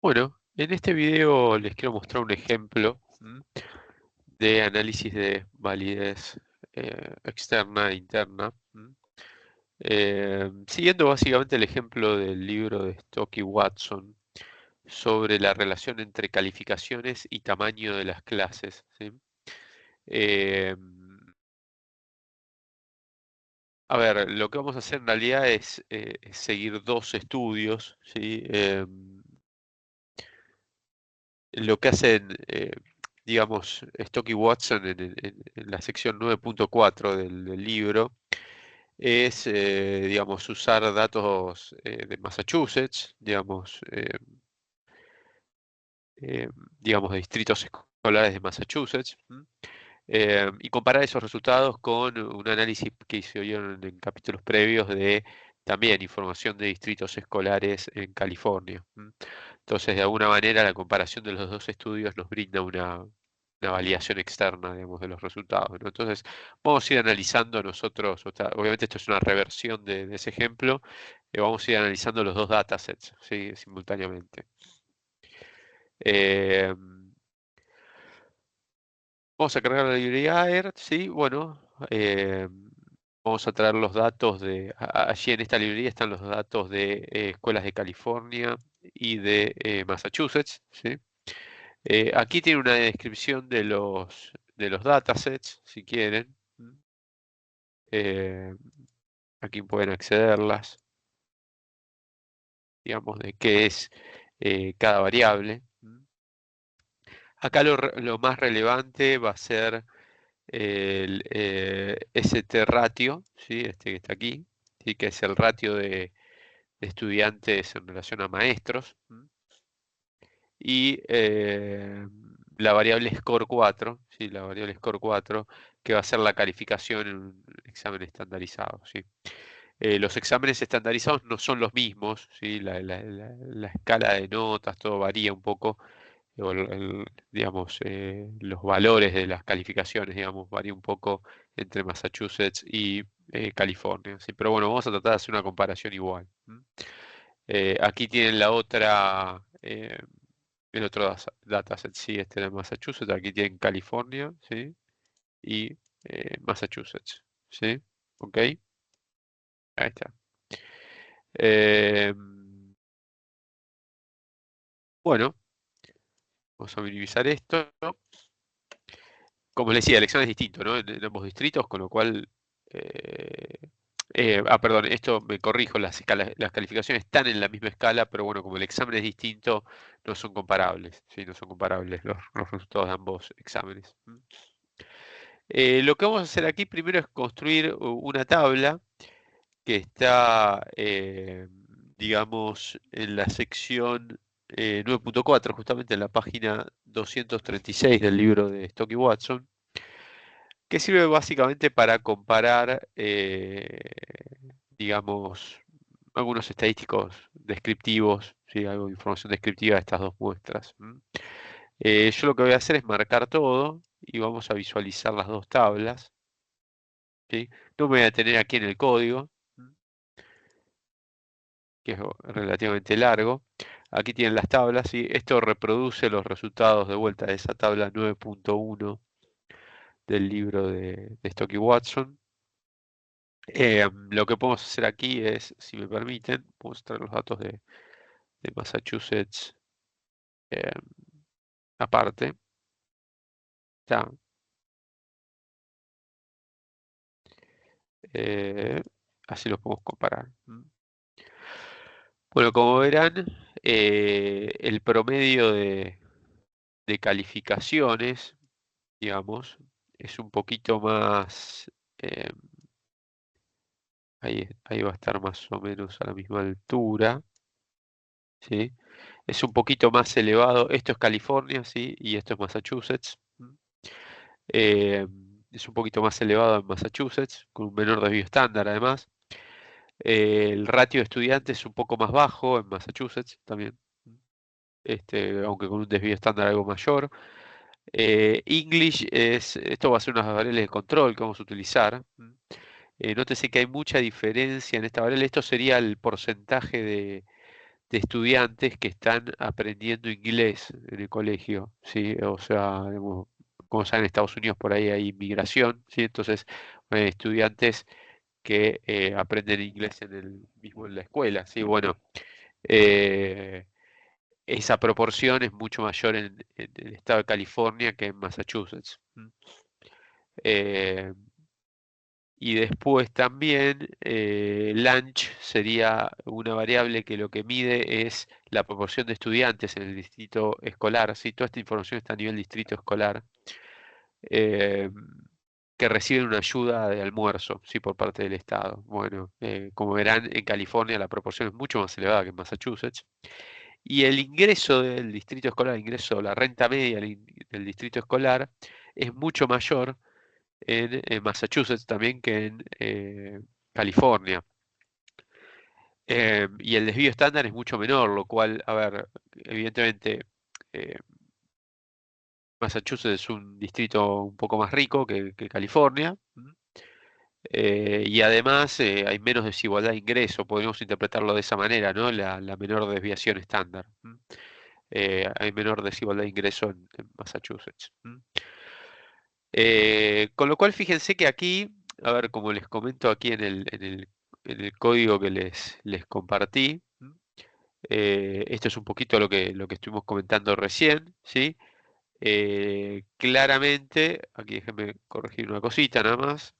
Bueno, en este video les quiero mostrar un ejemplo de análisis de validez externa e interna. Siguiendo básicamente el ejemplo del libro de Stock y Watson sobre la relación entre calificaciones y tamaño de las clases, ¿sí? Eh, a ver, lo que vamos a hacer en realidad es seguir dos estudios, ¿sí? Lo que hacen, digamos, Stock y Watson en la sección 9.4 del libro es, digamos, usar datos de Massachusetts, eh, digamos, de distritos escolares de Massachusetts, y comparar esos resultados con un análisis que hicieron en capítulos previos de también información de distritos escolares en California. Entonces, de alguna manera, la comparación de los dos estudios nos brinda una validación externa, digamos, de los resultados, ¿no? Entonces, vamos a ir analizando nosotros, obviamente esto es una reversión de ese ejemplo, vamos a ir analizando los dos datasets, ¿sí? Simultáneamente. Eh, Vamos a cargar la librería AER, sí, bueno, vamos a traer los datos allí en esta librería están los datos de escuelas de California y de Massachusetts, ¿sí? Aquí tiene una descripción de los datasets, si quieren. Eh, Aquí pueden accederlas, digamos, de qué es cada variable. Acá lo más relevante va a ser el ST ratio, ¿sí? Este que está aquí, ¿sí? Que es el ratio de estudiantes en relación a maestros. Y la variable score 4, ¿sí? La variable score 4, que va a ser la calificación en un examen estandarizado, ¿sí? Los exámenes estandarizados no son los mismos, ¿sí? La escala de notas, todo varía un poco, o digamos, los valores de las calificaciones, digamos, varía un poco entre Massachusetts y California, ¿sí? Pero bueno, vamos a tratar de hacer una comparación igual. Aquí tienen la otra, el otro dataset, sí, este de Massachusetts, aquí tienen California, ¿sí? Y Massachusetts, ¿sí? ¿Ok? Ahí está. Bueno, vamos a minimizar esto. Como les decía, el examen es distinto, ¿no? En ambos distritos, con lo cual... eh, perdón, esto me corrijo, las calificaciones están en la misma escala, pero bueno, como el examen es distinto, no son comparables, ¿sí? No son comparables los resultados de ambos exámenes. Lo que vamos a hacer aquí primero es construir una tabla que está, digamos, en la sección 9.4, justamente en la página 236 del libro de Stock y Watson, que sirve básicamente para comparar, digamos, algunos estadísticos descriptivos, ¿sí? Algo de información descriptiva de estas dos muestras. Yo lo que voy a hacer es marcar todo y vamos a visualizar las dos tablas, ¿sí? No me voy a detener aquí en el código, que es relativamente largo. Aquí tienen las tablas y esto reproduce los resultados de vuelta de esa tabla 9.1 del libro de Stock y Watson. Lo que podemos hacer aquí es, si me permiten, podemos traer los datos de Massachusetts eh, aparte. Ya, eh, así los podemos comparar. Bueno, como verán, el promedio de calificaciones, digamos, es un poquito más, ahí va a estar más o menos a la misma altura, ¿sí? Es un poquito más elevado, esto es California, ¿sí? Y esto es Massachusetts. Eh, es un poquito más elevado en Massachusetts, con un menor desvío estándar además. El ratio de estudiantes es un poco más bajo en Massachusetts también, aunque con un desvío estándar algo mayor. English esto va a ser unas variables de control que vamos a utilizar. Nótese que hay mucha diferencia en esta variable. Esto sería el porcentaje de estudiantes que están aprendiendo inglés en el colegio, ¿sí? O sea, digamos, como saben, en Estados Unidos por ahí hay inmigración, ¿sí? Entonces, estudiantes que aprenden inglés en el mismo en la escuela, ¿sí? Bueno, eh, esa proporción es mucho mayor en el estado de California que en Massachusetts. Eh, y después también lunch sería una variable que lo que mide es la proporción de estudiantes en el distrito escolar. ¿Sí? Toda esta información está a nivel distrito escolar. eh, que reciben una ayuda de almuerzo, sí, por parte del Estado. Bueno, como verán, en California la proporción es mucho más elevada que en Massachusetts. Y el ingreso del distrito escolar, el ingreso, la renta media del distrito escolar es mucho mayor en Massachusetts también que en California. Y el desvío estándar es mucho menor, lo cual, a ver, evidentemente eh, Massachusetts es un distrito un poco más rico que California. Y además hay menos desigualdad de ingreso, podríamos interpretarlo de esa manera, ¿no? La menor desviación estándar. Hay menor desigualdad de ingreso en Massachusetts. Con lo cual, fíjense que aquí, a ver, como les comento aquí en el código que les compartí, esto es un poquito lo que estuvimos comentando recién, ¿sí? Claramente, aquí déjenme corregir una cosita nada más.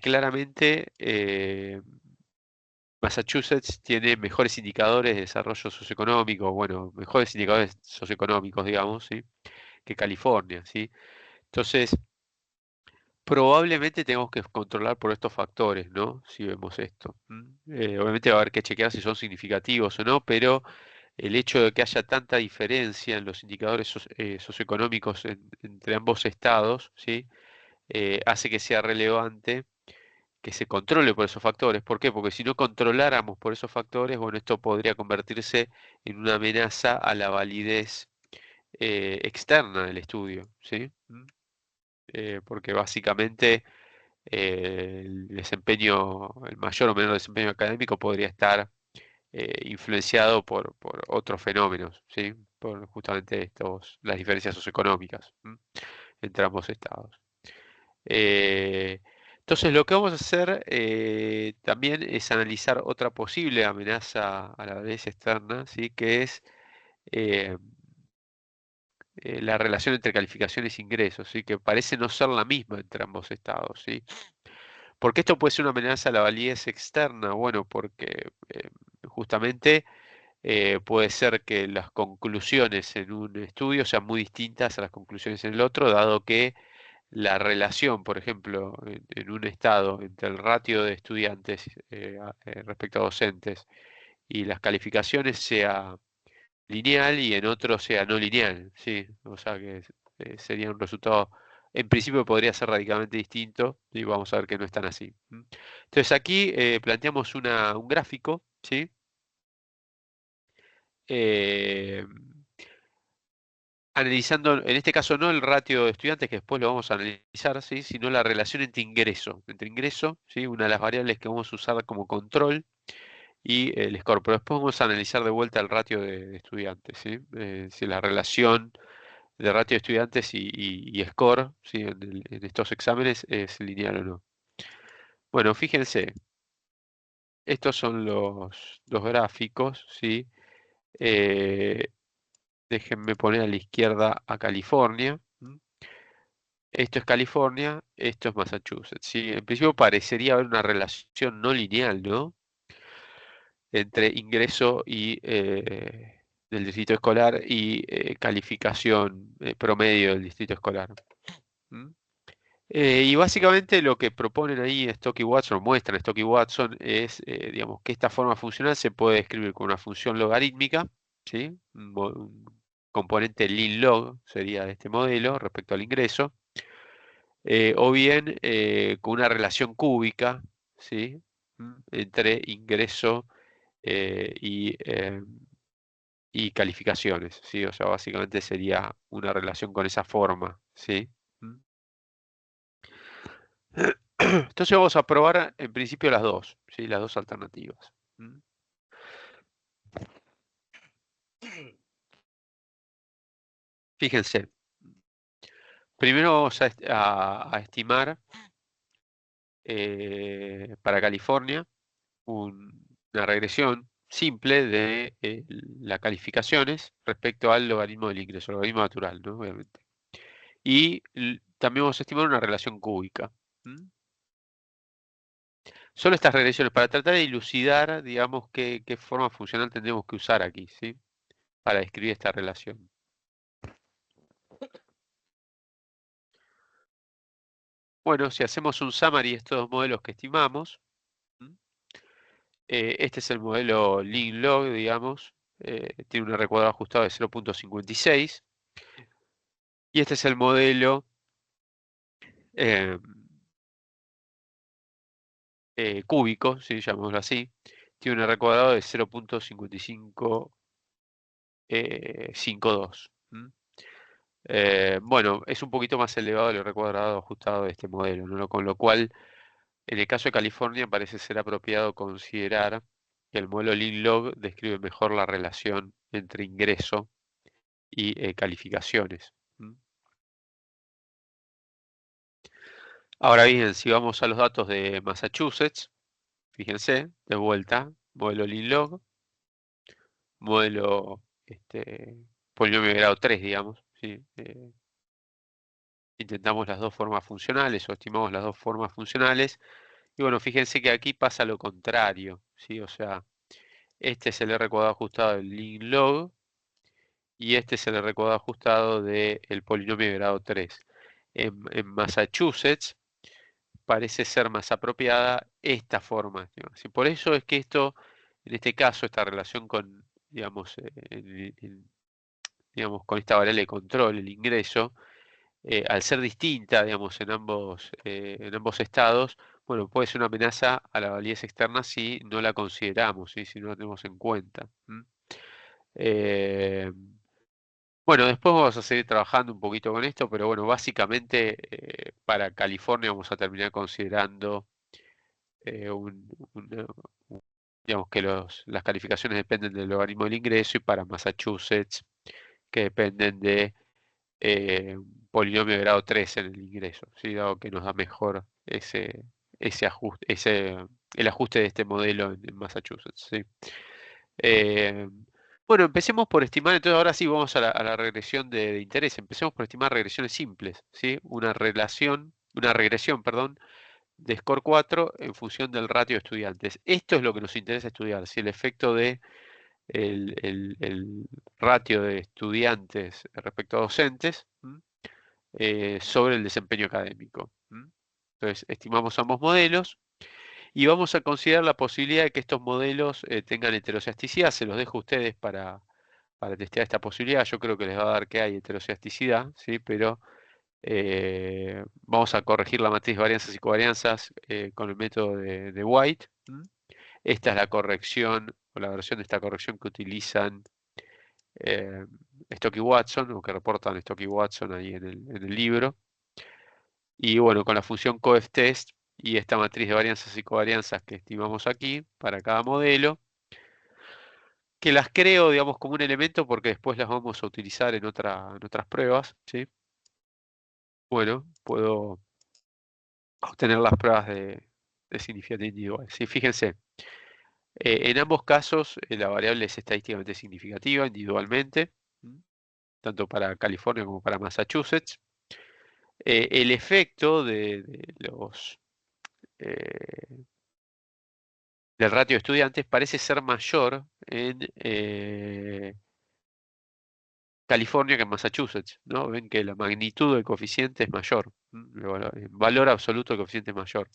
Claramente, Massachusetts tiene mejores indicadores de desarrollo socioeconómico, bueno, mejores indicadores socioeconómicos, digamos, ¿sí? Que California, ¿sí? Entonces, probablemente tenemos que controlar por estos factores, ¿no? Si vemos esto. Obviamente va a haber que chequear si son significativos o no, pero el hecho de que haya tanta diferencia en los indicadores socioeconómicos entre ambos estados, ¿sí? Hace que sea relevante que se controle por esos factores. ¿Por qué? Porque si no controláramos por esos factores, bueno, esto podría convertirse en una amenaza a la validez externa del estudio, ¿sí? Porque básicamente el desempeño, el mayor o menor desempeño académico podría estar influenciado por otros fenómenos, ¿sí? Por justamente las diferencias socioeconómicas entre ambos estados. Eh, entonces, lo que vamos a hacer también es analizar otra posible amenaza a la vez externa, ¿sí? Que es eh, la relación entre calificaciones e ingresos, ¿sí? Que parece no ser la misma entre ambos estados, ¿sí? ¿Por qué esto puede ser una amenaza a la validez externa? Bueno, porque justamente puede ser que las conclusiones en un estudio sean muy distintas a las conclusiones en el otro, dado que la relación, por ejemplo, en un estado entre el ratio de estudiantes respecto a docentes y las calificaciones sea lineal y en otro sea no lineal, ¿sí? O sea que sería un resultado, en principio podría ser radicalmente distinto y vamos a ver que no es tan así. Entonces aquí planteamos un gráfico, ¿sí? Eh, Analizando, en este caso no el ratio de estudiantes, que después lo vamos a analizar, ¿sí? Sino la relación entre ingreso, ¿sí? Una de las variables que vamos a usar como control y el score. Pero después vamos a analizar de vuelta el ratio de estudiantes, ¿sí? Si la relación de ratio de estudiantes y score, ¿sí? En estos exámenes es lineal o no. Bueno, fíjense, estos son los gráficos, ¿sí? Eh, Déjenme poner a la izquierda a California. Esto es California, esto es Massachusetts. ¿Sí? En principio parecería haber una relación no lineal, ¿no? Entre ingreso del distrito escolar y calificación promedio del distrito escolar. ¿Mm? Y básicamente lo que proponen ahí Stock y Watson, muestran Stock y Watson, es, digamos, que esta forma funcional se puede describir con una función logarítmica, ¿sí? Un componente lin log sería de este modelo respecto al ingreso, o bien con una relación cúbica, ¿sí? Entre ingreso y calificaciones, ¿sí? O sea, básicamente sería una relación con esa forma, ¿sí? ¿Mm? Entonces vamos a probar en principio las dos, ¿sí? Las dos alternativas. ¿Mm? Fíjense, primero vamos a estimar para California una regresión simple de las calificaciones respecto al logaritmo del ingreso, el logaritmo natural, ¿no? Obviamente. Y también vamos a estimar una relación cúbica. ¿Mm? Solo estas regresiones para tratar de dilucidar, digamos, qué forma funcional tendremos que usar aquí, ¿sí? Para describir esta relación. Bueno, si hacemos un summary de estos dos modelos que estimamos, ¿Mm? Este es el modelo Lean Log, digamos, tiene un R cuadrado ajustado de 0.56, y este es el modelo eh, cúbico, ¿sí? Llamémoslo así, tiene un R cuadrado de 0.5552. Bueno, es un poquito más elevado el R cuadrado ajustado de este modelo, ¿no? Con lo cual, en el caso de California, parece ser apropiado considerar que el modelo Lean Log describe mejor la relación entre ingreso y calificaciones. ¿Mm? Ahora bien, si vamos a los datos de Massachusetts, fíjense, de vuelta, modelo Lean Log, modelo polinomio de grado 3, digamos, ¿sí? Intentamos las dos formas funcionales o estimamos las dos formas funcionales. Y bueno, fíjense que aquí pasa lo contrario, ¿sí? O sea, este es el R cuadrado ajustado del Lean Log y este es el R cuadrado ajustado del polinomio de grado 3. En Massachusetts parece ser más apropiada esta forma, digamos. Y por eso es que esto, en este caso, esta relación con, digamos, digamos, con esta variable de control, el ingreso, al ser distinta, digamos, en ambos estados, bueno, puede ser una amenaza a la validez externa si no la consideramos, ¿sí? Si no la tenemos en cuenta. Eh, bueno, después vamos a seguir trabajando un poquito con esto, pero bueno, básicamente para California vamos a terminar considerando eh, un- una- digamos que las calificaciones dependen del logaritmo del ingreso y para Massachusetts que dependen de un polinomio de grado 3 en el ingreso, ¿sí? Dado que nos da mejor ese ajuste, el ajuste de este modelo en Massachusetts, ¿sí? Eh, bueno, empecemos por estimar, entonces ahora sí vamos a la regresión de interés. Empecemos por estimar regresiones simples, ¿sí? Una regresión, perdón, de score 4 en función del ratio de estudiantes. Esto es lo que nos interesa estudiar, si el efecto de el ratio de estudiantes respecto a docentes sobre el desempeño académico. Entonces, estimamos ambos modelos y vamos a considerar la posibilidad de que estos modelos tengan heteroscedasticidad. Se los dejo a ustedes para testear esta posibilidad. Yo creo que les va a dar que hay heteroscedasticidad, ¿sí? Pero vamos a corregir la matriz de varianzas y covarianzas con el método de White. Esta es la corrección o la versión de esta corrección que utilizan eh, Stock y Watson, o que reportan Stock y Watson ahí en el libro. Y bueno, con la función coef_test y esta matriz de varianzas y covarianzas que estimamos aquí para cada modelo, que las creo, digamos, como un elemento porque después las vamos a utilizar en otras pruebas, ¿sí? Bueno, puedo obtener las pruebas de significatividad individual. ¿Sí? Fíjense, en ambos casos la variable es estadísticamente significativa individualmente, tanto para California como para Massachusetts. El efecto de los del ratio de estudiantes parece ser mayor en California que en Massachusetts, ¿no? Ven que la magnitud del coeficiente es mayor, en valor absoluto el coeficiente es mayor.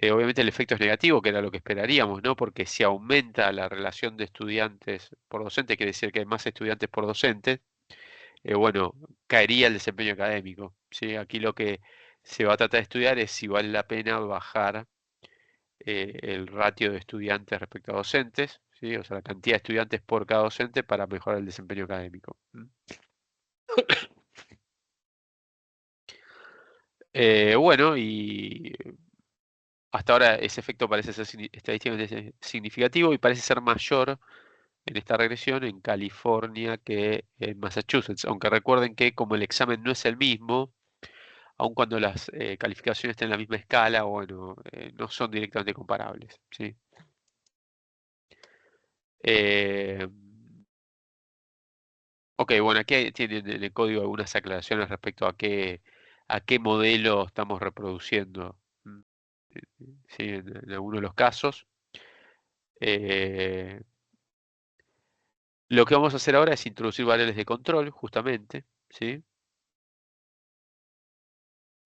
Obviamente el efecto es negativo, que era lo que esperaríamos, ¿no? Porque si aumenta la relación de estudiantes por docente, quiere decir que hay más estudiantes por docente, bueno, caería el desempeño académico, ¿sí? Aquí lo que se va a tratar de estudiar es si vale la pena bajar el ratio de estudiantes respecto a docentes, ¿sí? O sea, la cantidad de estudiantes por cada docente para mejorar el desempeño académico. Bueno, y hasta ahora ese efecto parece ser estadísticamente significativo y parece ser mayor en esta regresión en California que en Massachusetts, aunque recuerden que como el examen no es el mismo, aun cuando las calificaciones estén en la misma escala, bueno, no son directamente comparables, ¿sí? Eh, ok, bueno, aquí tienen en el código algunas aclaraciones respecto a qué modelo estamos reproduciendo, ¿sí? En algunos de los casos. Eh, lo que vamos a hacer ahora es introducir variables de control, justamente, ¿sí?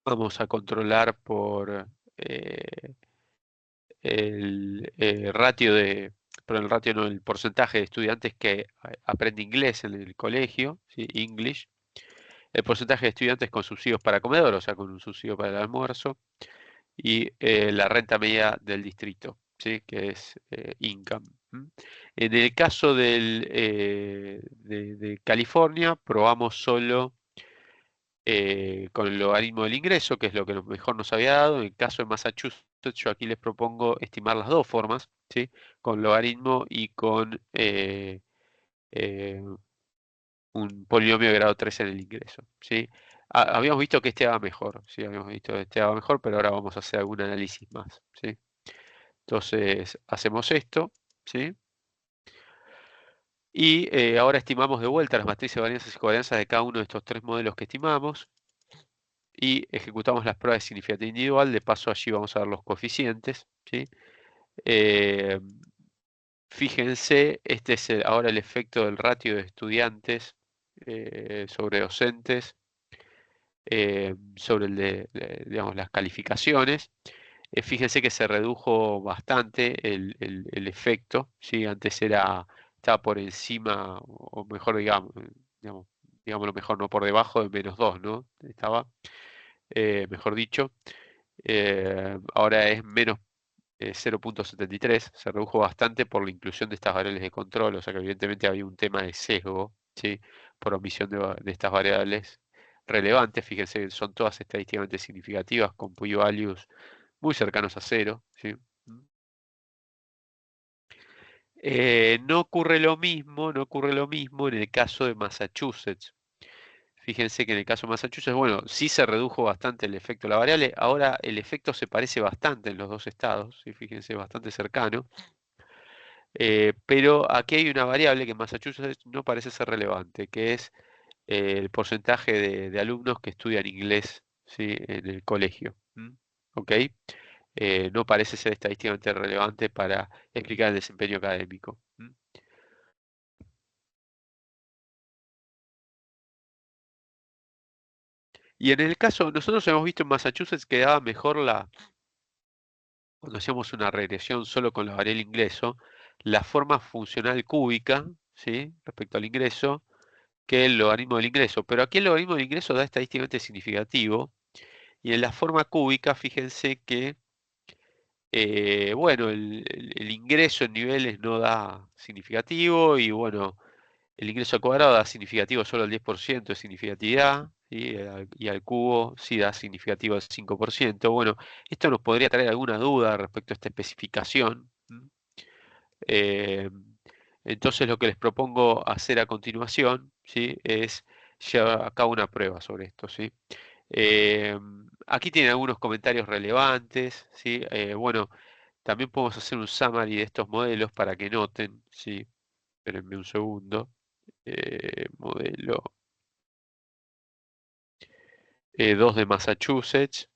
Vamos a controlar por eh, el ratio pero el ratio no, el porcentaje de estudiantes que aprende inglés en el colegio, ¿sí? English, el porcentaje de estudiantes con subsidios para comedor, o sea, con un subsidio para el almuerzo, y la renta media del distrito, ¿sí? Que es income. ¿M? En el caso de California, probamos solo con el logaritmo del ingreso, que es lo que mejor nos había dado. En el caso de Massachusetts, yo aquí les propongo estimar las dos formas, ¿sí? Con logaritmo y con eh, un polinomio de grado 3 en el ingreso, ¿sí? Habíamos visto que este va mejor, ¿sí? Habíamos visto que este va mejor, pero ahora vamos a hacer algún análisis más, ¿sí? Entonces, hacemos esto, ¿sí? Y ahora estimamos de vuelta las matrices de varianzas y covarianzas de cada uno de estos tres modelos que estimamos y ejecutamos las pruebas de significatividad individual. De paso, allí vamos a ver los coeficientes, ¿sí? Eh, Fíjense, este es ahora el efecto del ratio de estudiantes sobre docentes, sobre digamos, las calificaciones. Fíjense que se redujo bastante el efecto, ¿sí? Antes estaba por encima, o mejor digamos, digámoslo mejor, no por debajo de -2, ¿no? Estaba, mejor dicho. Ahora es menos 0,73, se redujo bastante por la inclusión de estas variables de control, o sea que evidentemente había un tema de sesgo, ¿sí? Por omisión de estas variables relevantes. Fíjense que son todas estadísticamente significativas con p-values muy cercanos a cero, ¿sí? No ocurre lo mismo, no ocurre lo mismo en el caso de Massachusetts. Fíjense que en el caso de Massachusetts, bueno, sí se redujo bastante el efecto de la variable. Ahora el efecto se parece bastante en los dos estados, ¿sí? Fíjense, bastante cercano. Pero aquí hay una variable que en Massachusetts no parece ser relevante, que es el porcentaje de alumnos que estudian inglés, ¿sí? En el colegio. ¿Ok? No parece ser estadísticamente relevante para explicar el desempeño académico. Y en el caso, nosotros hemos visto en Massachusetts que daba mejor cuando hacíamos una regresión solo con la variable ingreso, la forma funcional cúbica, ¿sí? Respecto al ingreso, que el logaritmo del ingreso. Pero aquí el logaritmo del ingreso da estadísticamente significativo. Y en la forma cúbica, fíjense que, bueno, el ingreso en niveles no da significativo y bueno, el ingreso al cuadrado da significativo solo el 10% de significatividad, ¿sí? Y al cubo sí da significativo el 5%. Bueno, esto nos podría traer alguna duda respecto a esta especificación. Eh, entonces lo que les propongo hacer a continuación, ¿sí? Es llevar a cabo una prueba sobre esto, ¿sí? Aquí tienen algunos comentarios relevantes, ¿sí? Bueno, también podemos hacer un summary de estos modelos para que noten, ¿sí? Espérenme un segundo. Modelo 2 de Massachusetts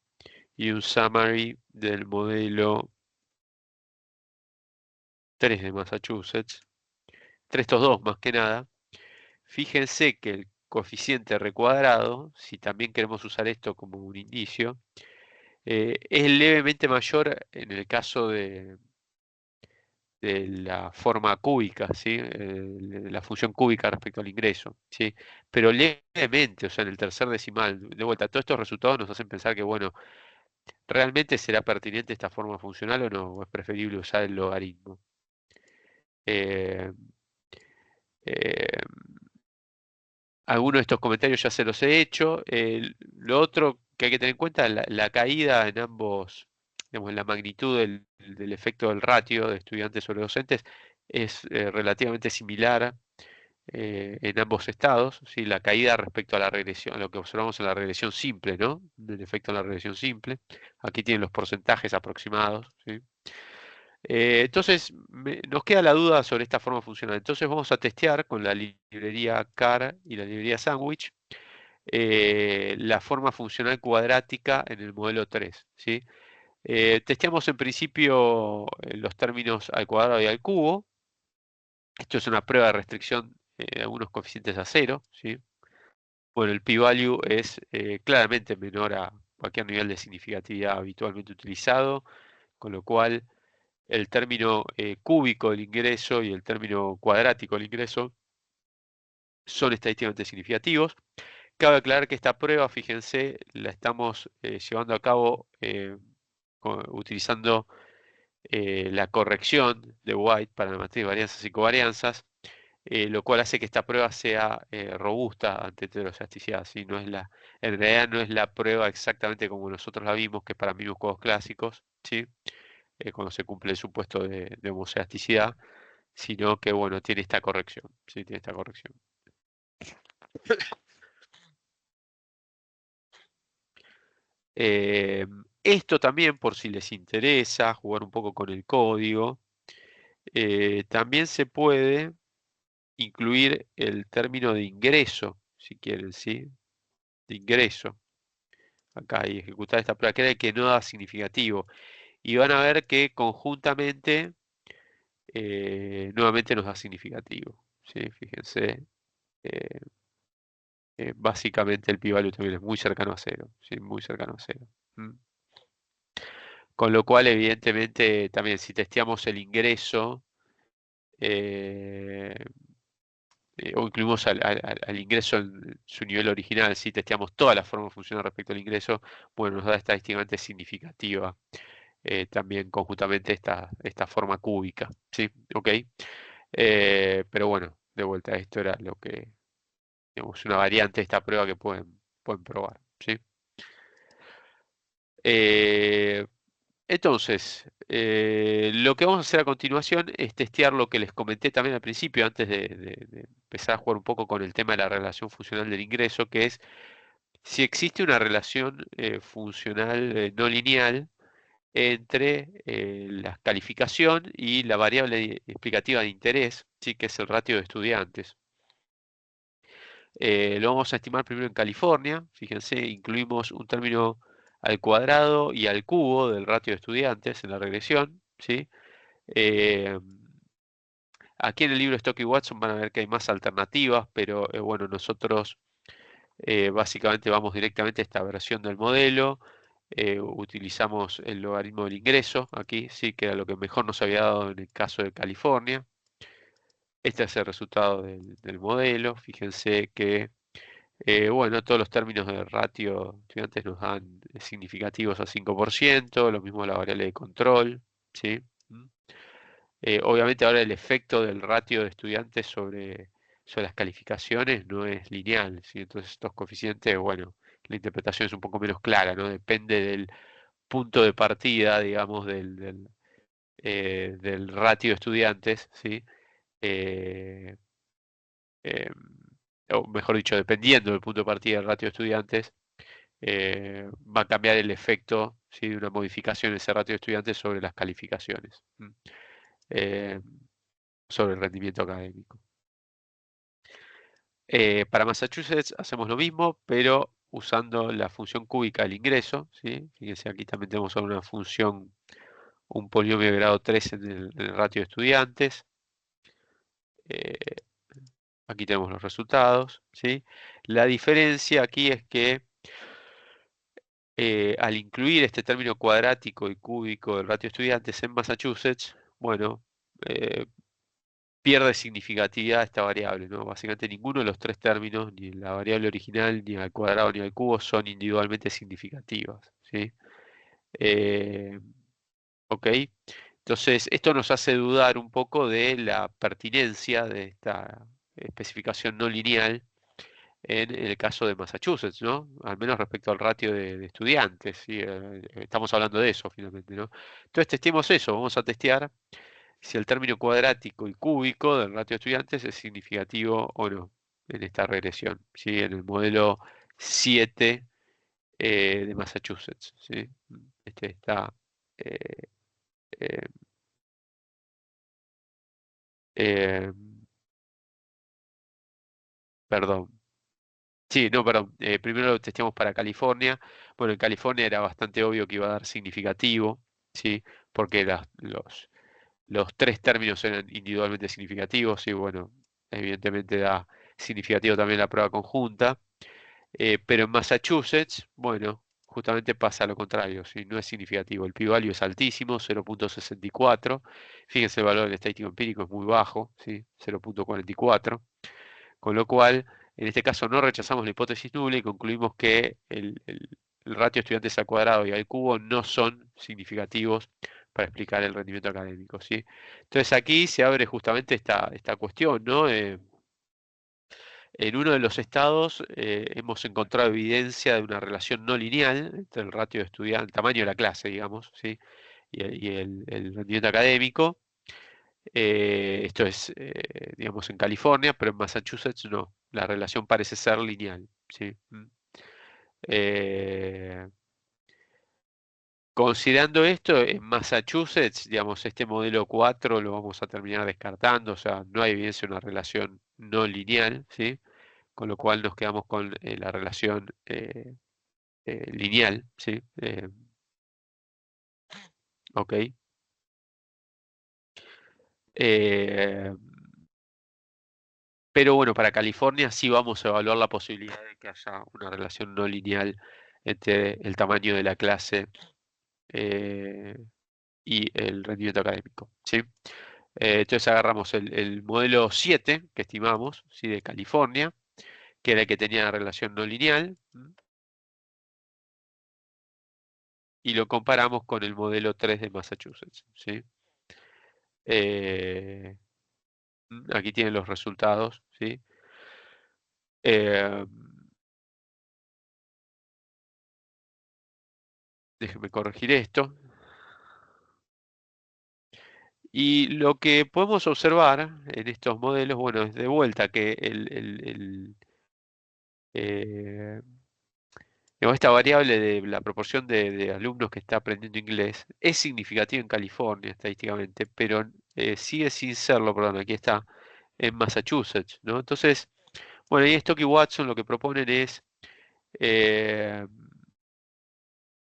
y un summary del modelo 3 de Massachusetts. Entre estos dos, más que nada, fíjense que el coeficiente recuadrado, si también queremos usar esto como un indicio, es levemente mayor en el caso de la forma cúbica, ¿sí? La función cúbica respecto al ingreso, ¿sí? Pero levemente, o sea, en el tercer decimal. De vuelta, todos estos resultados nos hacen pensar que, bueno, ¿realmente será pertinente esta forma funcional o no? ¿O es preferible usar el logaritmo? Eh, eh, Algunos de estos comentarios ya se los he hecho. Lo otro que hay que tener en cuenta es la caída en ambos, digamos, en la magnitud del efecto del ratio de estudiantes sobre docentes es relativamente similar en ambos estados, ¿sí? La caída respecto a la regresión, a lo que observamos en la regresión simple, ¿no? El efecto en la regresión simple. Aquí tienen los porcentajes aproximados, ¿sí? Entonces, nos queda la duda sobre esta forma funcional. Entonces vamos a testear con la librería CAR y la librería Sandwich la forma funcional cuadrática en el modelo 3, ¿sí? Testeamos en principio los términos al cuadrado y al cubo. Esto es una prueba de restricción de algunos coeficientes a cero, ¿sí? Bueno, el p-value es claramente menor a cualquier nivel de significatividad habitualmente utilizado, con lo cual el término cúbico del ingreso y el término cuadrático del ingreso son estadísticamente significativos. Cabe aclarar que esta prueba, fíjense, la estamos llevando a cabo utilizando la corrección de White para la matriz de varianzas y covarianzas, lo cual hace que esta prueba sea robusta ante heterocedasticidad. ¿Sí? En realidad no es la prueba exactamente como nosotros la vimos, que es para mismos juegos clásicos, ¿sí? Cuando se cumple el supuesto de homocedasticidad, sino que bueno, tiene esta corrección. ¿Sí? Tiene esta corrección. Esto también, por si les interesa jugar un poco con el código, también se puede incluir el término de ingreso, si quieren, ¿sí? De ingreso. Acá y ejecutar esta prueba, que era el que no da significativo. Y van a ver que conjuntamente nuevamente nos da significativo. ¿Sí? Fíjense, eh, básicamente el p-value también es muy cercano a cero. ¿Sí? Muy cercano a cero. ¿Mm? Con lo cual, evidentemente, también si testeamos el ingreso, eh, o incluimos al ingreso en su nivel original, si testeamos toda la forma funcional respecto al ingreso, bueno, nos da estadísticamente significativa también conjuntamente esta forma cúbica, ¿sí? ¿Ok? Pero bueno, de vuelta, esto era lo que, digamos, una variante de esta prueba que pueden probar, ¿sí? Eh, Entonces, lo que vamos a hacer a continuación es testear lo que les comenté también al principio, antes de empezar a jugar un poco con el tema de la relación funcional del ingreso, que es si existe una relación funcional no lineal entre la calificación y la variable explicativa de interés, ¿sí? Que es el ratio de estudiantes. Lo vamos a estimar primero en California. Fíjense, incluimos un término al cuadrado y al cubo del ratio de estudiantes en la regresión, ¿sí? Eh, Aquí en el libro Stock y Watson van a ver que hay más alternativas, pero bueno, nosotros básicamente vamos directamente a esta versión del modelo. Utilizamos el logaritmo del ingreso aquí, sí, que era lo que mejor nos había dado en el caso de California. Este es el resultado del modelo. Fíjense que bueno, todos los términos de ratio de estudiantes nos dan significativos a 5%, lo mismo la variable de control, ¿sí? ¿Mm? Obviamente ahora el efecto del ratio de estudiantes sobre las calificaciones no es lineal, ¿sí? Entonces estos coeficientes, bueno, la interpretación es un poco menos clara, ¿no? Depende del punto de partida, digamos, del ratio de estudiantes, ¿sí? Eh, em, o mejor dicho, dependiendo del punto de partida del ratio de estudiantes, va a cambiar el efecto, ¿sí? De una modificación en ese ratio de estudiantes sobre las calificaciones, eh, sobre el rendimiento académico. Para Massachusetts hacemos lo mismo, pero usando la función cúbica del ingreso, ¿sí? Fíjense, aquí también tenemos una función, un polinomio de grado 3 en el ratio de estudiantes. Eh, Aquí tenemos los resultados, ¿sí? La diferencia aquí es que al incluir este término cuadrático y cúbico del ratio de estudiantes en Massachusetts, bueno, eh, pierde significatividad esta variable, ¿no? Básicamente ninguno de los tres términos, ni la variable original, ni al cuadrado, ni al cubo, son individualmente significativas, ¿sí? Eh, ¿Ok? Entonces, esto nos hace dudar un poco de la pertinencia de esta especificación no lineal en el caso de Massachusetts, ¿no? Al menos respecto al ratio de estudiantes, ¿sí? Estamos hablando de eso finalmente, ¿no? Entonces testemos eso, vamos a testear si el término cuadrático y cúbico del ratio de estudiantes es significativo o no en esta regresión, ¿sí? En el modelo 7 de Massachusetts, ¿sí? Este está, eh, eh, eh, perdón. Sí, no, perdón. Primero lo testeamos para California. Bueno, en California era bastante obvio que iba a dar significativo, ¿sí? Porque los tres términos eran individualmente significativos y bueno, evidentemente da significativo también la prueba conjunta. Pero en Massachusetts, bueno, justamente pasa lo contrario, ¿sí? No es significativo. El p-value es altísimo, 0.64. Fíjense, el valor del estadístico empírico es muy bajo, ¿sí? 0.44. Con lo cual, en este caso no rechazamos la hipótesis nula y concluimos que el ratio estudiantes al cuadrado y al cubo no son significativos para explicar el rendimiento académico, ¿sí? Entonces aquí se abre justamente esta cuestión, ¿no? En uno de los estados hemos encontrado evidencia de una relación no lineal entre el ratio de estudiantes, el tamaño de la clase, digamos, ¿sí? Y el rendimiento académico. Esto es, digamos, en California, pero en Massachusetts no. La relación parece ser lineal, ¿sí? Eh, Considerando esto, en Massachusetts, digamos, este modelo 4 lo vamos a terminar descartando, o sea, no hay evidencia de una relación no lineal, ¿sí? Con lo cual nos quedamos con la relación lineal, ¿sí? Ok. Eh, pero bueno, para California sí vamos a evaluar la posibilidad de que haya una relación no lineal entre el tamaño de la clase eh, y el rendimiento académico, ¿sí? Entonces agarramos el modelo 7 que estimamos, ¿sí? De California, que era el que tenía relación no lineal, y lo comparamos con el modelo 3 de Massachusetts, ¿sí? Eh, Aquí tienen los resultados, ¿sí? Eh, Déjenme corregir esto. Y lo que podemos observar en estos modelos, bueno, es de vuelta que eh, digamos, esta variable de la proporción de alumnos que está aprendiendo inglés es significativa en California estadísticamente, pero sigue sin serlo, perdón, aquí está, en Massachusetts, ¿no? Entonces, bueno, y Stock y Watson lo que proponen es eh,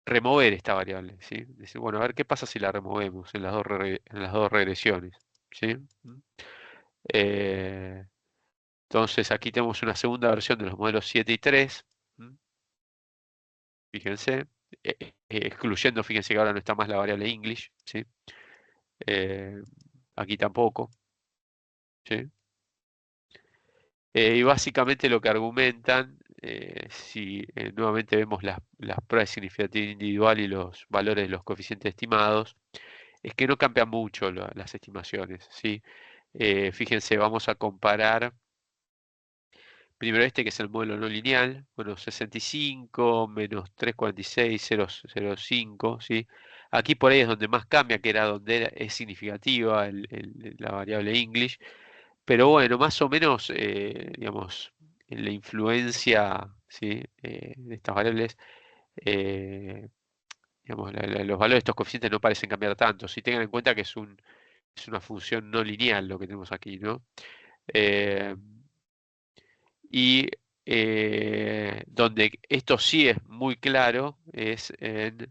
remover esta variable, ¿sí? Decir, bueno, a ver qué pasa si la removemos en las dos regresiones, ¿sí? Eh, entonces aquí tenemos una segunda versión de los modelos 7 y 3, fíjense, excluyendo, fíjense que ahora no está más la variable English, ¿sí? Eh, Aquí tampoco, ¿sí? Y básicamente lo que argumentan, si nuevamente vemos las pruebas de significatividad individual y los valores de los coeficientes estimados, es que no cambian mucho las estimaciones, ¿sí? Fíjense, vamos a comparar primero este que es el modelo no lineal, bueno, 65 menos 346, 0,05, ¿sí? Aquí por ahí es donde más cambia, que era donde es significativa la variable English, pero bueno, más o menos, digamos, en la influencia, ¿sí? De estas variables, eh, digamos, los valores de estos coeficientes no parecen cambiar tanto, si tengan en cuenta que es una función no lineal lo que tenemos aquí, ¿no? Eh, y donde esto sí es muy claro es en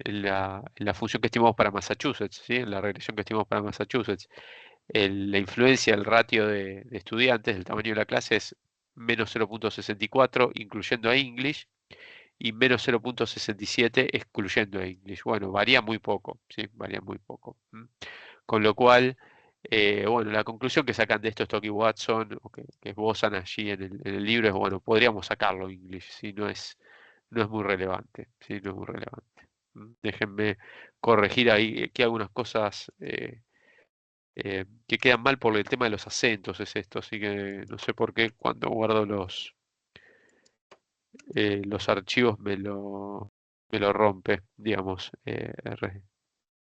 la función que estimamos para Massachusetts, ¿sí? En la regresión que estimamos para Massachusetts. La influencia del ratio de estudiantes, del tamaño de la clase, es menos 0.64, incluyendo a English, y menos 0.67, excluyendo a English. Bueno, varía muy poco, ¿sí? Varía muy poco. Con lo cual, bueno, la conclusión que sacan de esto Stock y Watson, o que esbozan allí en el libro, es, bueno, podríamos sacarlo en English, ¿sí? No es muy relevante, ¿sí? No es muy relevante. Déjenme corregir ahí, que algunas cosas que quedan mal por el tema de los acentos, es esto, así que no sé por qué cuando guardo los archivos me lo me lo rompe, digamos,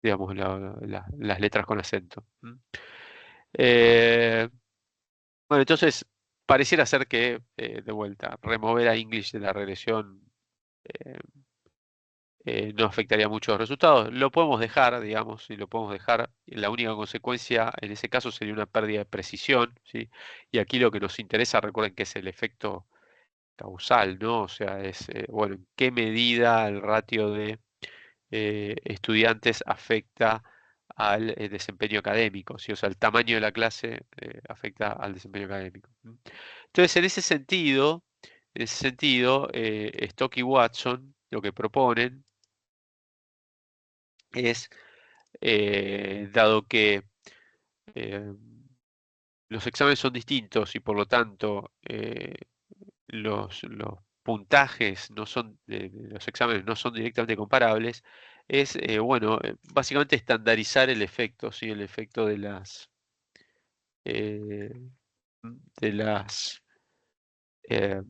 digamos las letras con acento. Eh, bueno, entonces pareciera ser que, de vuelta, remover a English de la regresión eh, no afectaría mucho los resultados. Lo podemos dejar, digamos, y lo podemos dejar. La única consecuencia en ese caso sería una pérdida de precisión, ¿sí? Y aquí lo que nos interesa, recuerden que es el efecto causal, ¿no? O sea, es, bueno, en qué medida el ratio de estudiantes afecta al desempeño académico, ¿sí? O sea, el tamaño de la clase afecta al desempeño académico. Entonces, en ese sentido, Stock y Watson lo que proponen es, dado que eh, los exámenes son distintos y por lo tanto los puntajes no son, de los exámenes no son directamente comparables, es, bueno, básicamente estandarizar el efecto, ¿sí? El efecto eh, de las, eh,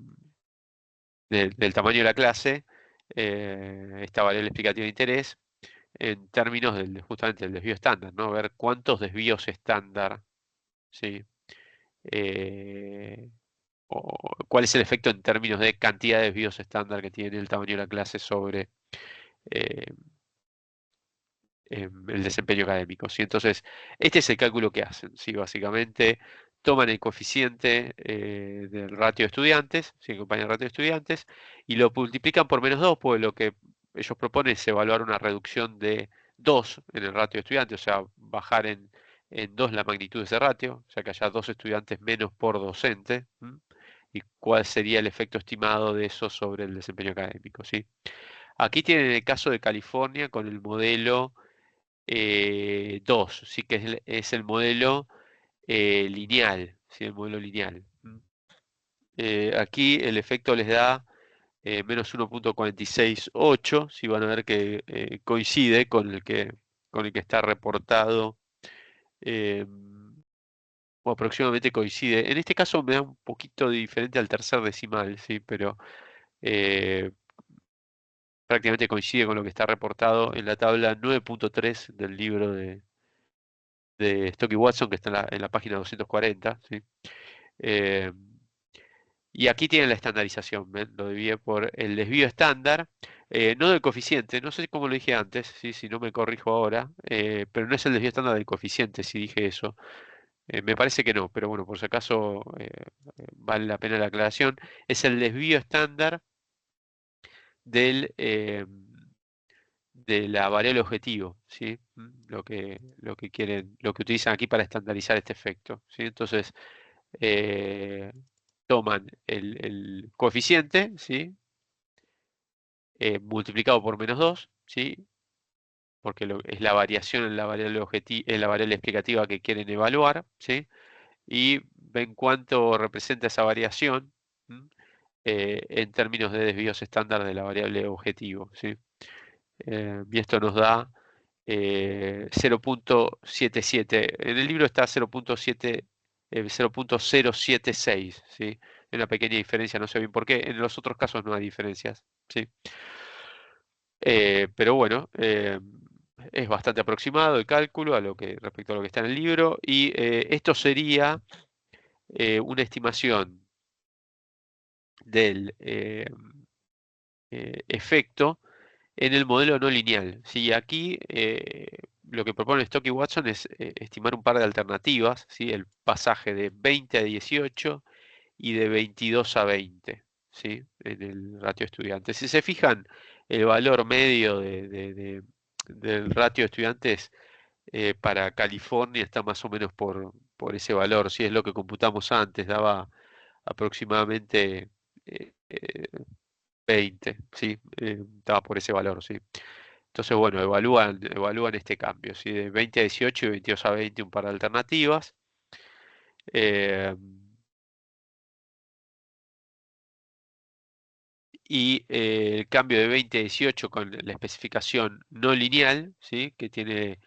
del tamaño de la clase, esta variable explicativa de interés, en términos justamente del desvío estándar, ¿no? Ver cuántos desvíos estándar, ¿sí? Eh, o cuál es el efecto en términos de cantidad de desvíos estándar que tiene el tamaño de la clase sobre eh, el desempeño académico, ¿sí? Entonces, este es el cálculo que hacen, ¿sí? Básicamente toman el coeficiente del ratio de estudiantes, ¿sí? Acompaña el ratio de estudiantes, y lo multiplican por -2, pues lo que ellos proponen es evaluar una reducción de 2 en el ratio de estudiantes, o sea, bajar en 2 la magnitud de ese ratio, o sea, que haya 2 estudiantes menos por docente, ¿m? Y cuál sería el efecto estimado de eso sobre el desempeño académico, ¿sí? Aquí tienen el caso de California con el modelo 2, sí que es el modelo lineal, ¿sí? El modelo lineal. Aquí el efecto les da menos 1,468, si van a ver que coincide con el que está reportado, eh, o aproximadamente coincide. En este caso me da un poquito diferente al tercer decimal, ¿sí? Pero eh, prácticamente coincide con lo que está reportado en la tabla 9.3 del libro de Stock y Watson, que está en la página 240, ¿sí? Eh, y aquí tienen la estandarización, ¿ven? Lo divide por el desvío estándar, no del coeficiente, no sé cómo lo dije antes, ¿sí? Si no me corrijo ahora, pero no es el desvío estándar del coeficiente, si dije eso. Me parece que no, pero bueno, por si acaso vale la pena la aclaración. Es el desvío estándar del, de la variable objetivo, ¿sí? Lo que quieren, lo que utilizan aquí para estandarizar este efecto, ¿sí? Entonces, eh, toman el coeficiente, ¿sí? Multiplicado por -2, ¿sí? Porque es la variación en la variable en la variable explicativa que quieren evaluar, ¿sí? Y ven cuánto representa esa variación, ¿m? En términos de desvíos estándar de la variable objetivo, ¿sí? Y esto nos da 0,77. En el libro está 0,076, ¿sí? Hay una pequeña diferencia, no sé bien por qué. En los otros casos no hay diferencias, ¿sí? Pero bueno, es bastante aproximado el cálculo respecto a lo que está en el libro. Y esto sería una estimación del efecto en el modelo no lineal. ¿Sí? Aquí lo que propone Stock y Watson es estimar un par de alternativas, ¿sí? El pasaje de 20 a 18 y de 22 a 20, ¿sí? En el ratio de estudiantes. Si se fijan, el valor medio del ratio de estudiantes para California está más o menos por ese valor, si es lo que computamos antes, daba aproximadamente eh, eh, 20, ¿sí? Estaba por ese valor, ¿sí? Entonces, bueno, evalúan este cambio, ¿sí? De 20 a 18 y 22 a 20, un par de alternativas. Eh, y el cambio de 20 a 18 con la especificación no lineal, ¿sí? Que tiene,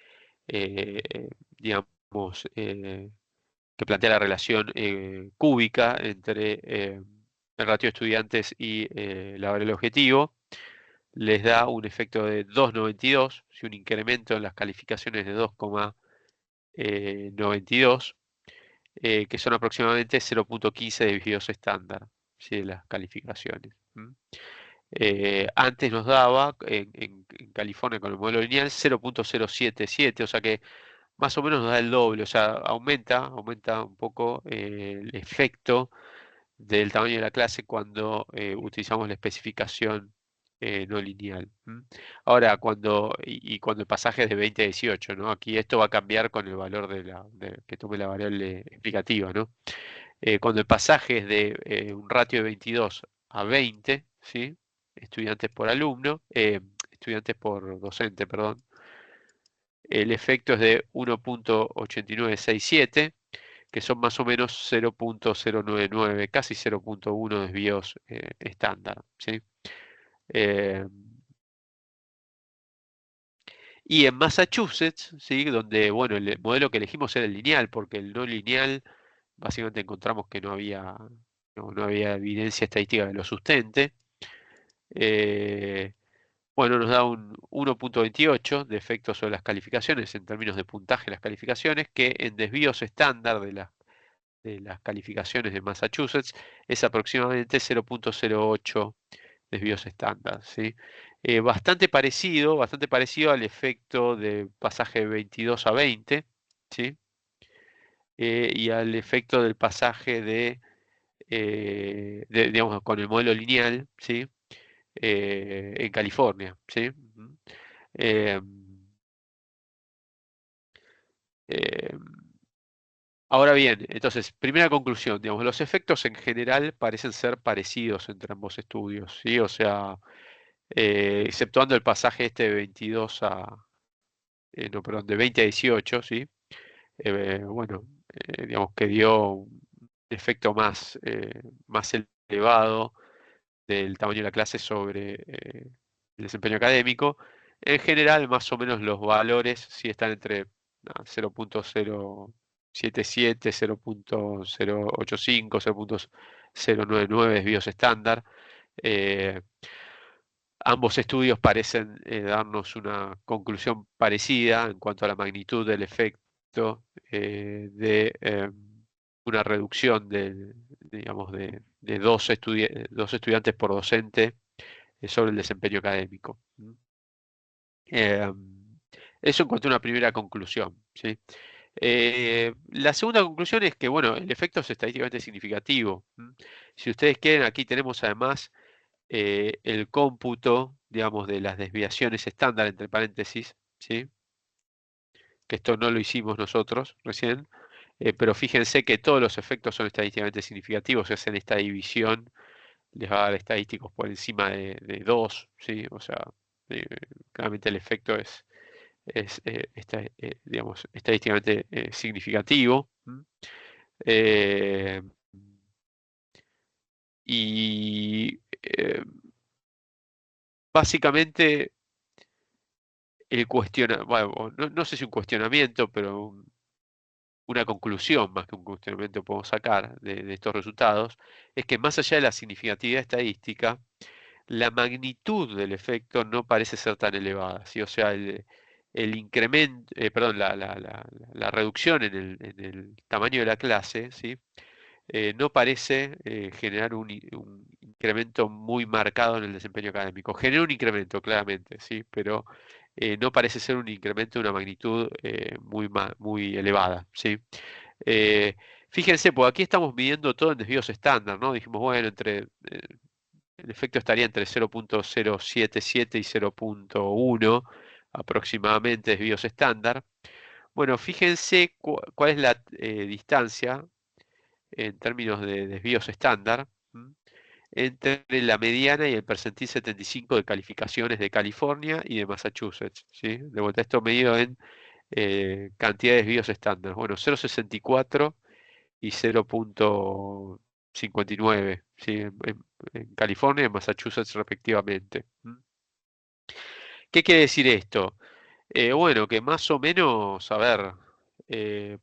digamos, que plantea la relación cúbica entre el ratio de estudiantes y la variable objetivo. les da un efecto de 2,92, si un incremento en las calificaciones de 2,92, que son aproximadamente 0,15 desvíos estándar, ¿sí? De las calificaciones. Antes nos daba en California con el modelo lineal 0,077, o sea que más o menos nos da el doble, o sea, aumenta un poco el efecto del tamaño de la clase cuando utilizamos la especificación no lineal. Ahora, cuando el pasaje es de 20 a 18, ¿no? Aquí esto va a cambiar con el valor que tome la variable explicativa, ¿no? Cuando el pasaje es de un ratio de 22 a 20, ¿sí? Estudiantes por alumno, estudiantes por docente, perdón, el efecto es de 1,8967, que son más o menos 0,099, casi 0,1 desvíos estándar, ¿sí? Eh, y en Massachusetts, ¿sí? Donde, bueno, el modelo que elegimos era el lineal, porque el no lineal, básicamente encontramos que no había evidencia estadística que lo sustente. Eh, bueno, nos da un 1,28 de efecto sobre las calificaciones en términos de puntaje de las calificaciones, que en desvíos estándar de las calificaciones de Massachusetts es aproximadamente 0,08 desvíos estándar, ¿sí? Bastante parecido al efecto de pasaje de 22 a 20, ¿sí? Y al efecto del pasaje digamos, con el modelo lineal, ¿sí? En California, ¿sí? Eh, eh, Ahora bien, entonces, primera conclusión, digamos, los efectos en general parecen ser parecidos entre ambos estudios, ¿sí? O sea, exceptuando el pasaje este de 22 no, perdón, de 20 a 18, ¿sí? Bueno, digamos que dio un efecto más elevado del tamaño de la clase sobre el desempeño académico. En general, más o menos los valores sí están entre 0,077, 0,085, 0,099 desvíos estándar. Eh, Ambos estudios parecen darnos una conclusión parecida en cuanto a la magnitud del efecto de una reducción digamos, de dos estudiantes por docente sobre el desempeño académico. Eh, Eso en cuanto a una primera conclusión, ¿sí? La segunda conclusión es que, bueno, el efecto es estadísticamente significativo. Si ustedes quieren, aquí tenemos además el cómputo, digamos, de las desviaciones estándar, entre paréntesis, ¿sí? Que esto no lo hicimos nosotros recién, pero fíjense que todos los efectos son estadísticamente significativos, se hacen esta división, les va a dar estadísticos por encima de 2, ¿sí? O sea, eh, claramente el efecto digamos, estadísticamente significativo. Eh, y básicamente bueno, no sé si un cuestionamiento, pero una conclusión más que un cuestionamiento podemos sacar de estos resultados, es que más allá de la significatividad estadística, la magnitud del efecto no parece ser tan elevada, ¿sí? O sea, el incremento, perdón, la reducción en el tamaño de la clase, ¿sí? No parece generar un incremento muy marcado en el desempeño académico. Genera un incremento, claramente, sí, pero no parece ser un incremento de una magnitud muy elevada, ¿sí? Eh, Fíjense, pues aquí estamos midiendo todo en desvíos estándar, ¿no? Dijimos, bueno, el efecto estaría entre 0,077 y 0,1 aproximadamente desvíos estándar. Bueno, fíjense cuál es la distancia en términos de desvíos estándar, entre la mediana y el percentil 75 de calificaciones de California y de Massachusetts, ¿sí? De vuelta, esto medido en cantidad de desvíos estándar. Bueno, 0,64 y 0,59, ¿sí? En California y en Massachusetts respectivamente. ¿Qué quiere decir esto? Bueno, que más o menos, a ver,